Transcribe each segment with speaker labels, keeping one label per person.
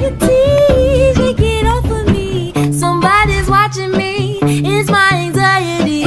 Speaker 1: your teeth, take it off of me. Somebody's watching me, it's my anxiety.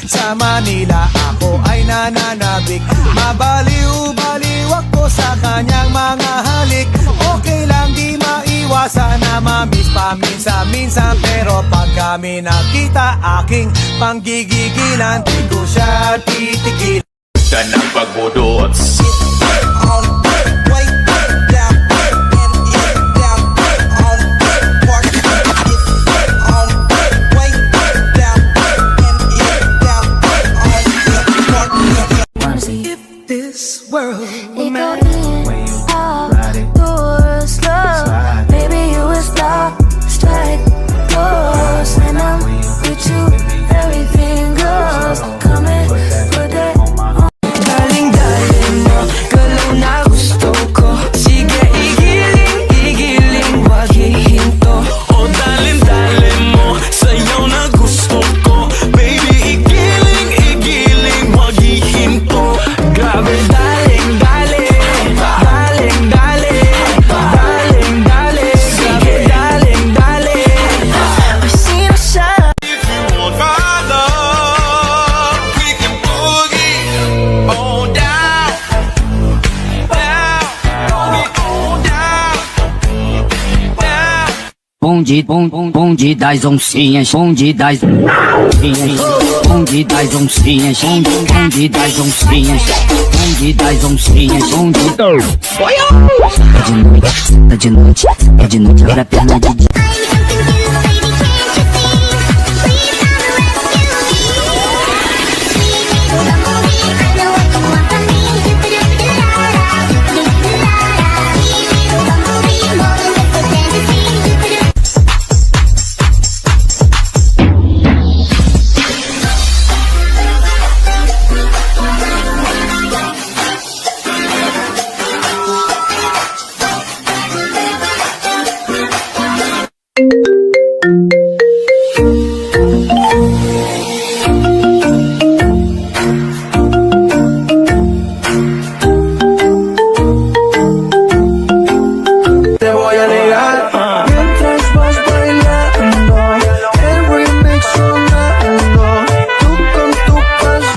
Speaker 2: Sa Manila ako ay nananabik, mabaliw-baliw ako sa kanyang mga halik. Okay lang di maiwasan na mamiss paminsan-minsan, pero pag kami nakita aking panggigigilan, di ko siya titigil.
Speaker 3: Ka ng pagbudot.
Speaker 2: This world
Speaker 1: It go in, out, doors, slow. Baby, you is locked, strike, close. And I'm with you, everything goes. Come and put that on.
Speaker 2: Daling-daling mo, galaw na gusto ko. Sige, igiling, wag hihinto.
Speaker 4: O dalin-dalin mo, sayaw na gusto ko. Baby, igiling, wag hihinto.
Speaker 2: Grabe, daling-daling, sige, daling-daling. I've seen a shot.
Speaker 4: If you want my love, we can boogie on down, on down.
Speaker 5: 蹦极带种实验，蹦极带种实验，蹦极带种实验，蹦极带种实验，蹦极带种实验，蹦极豆。Одиночек, одиночек, одиночек, одиночек,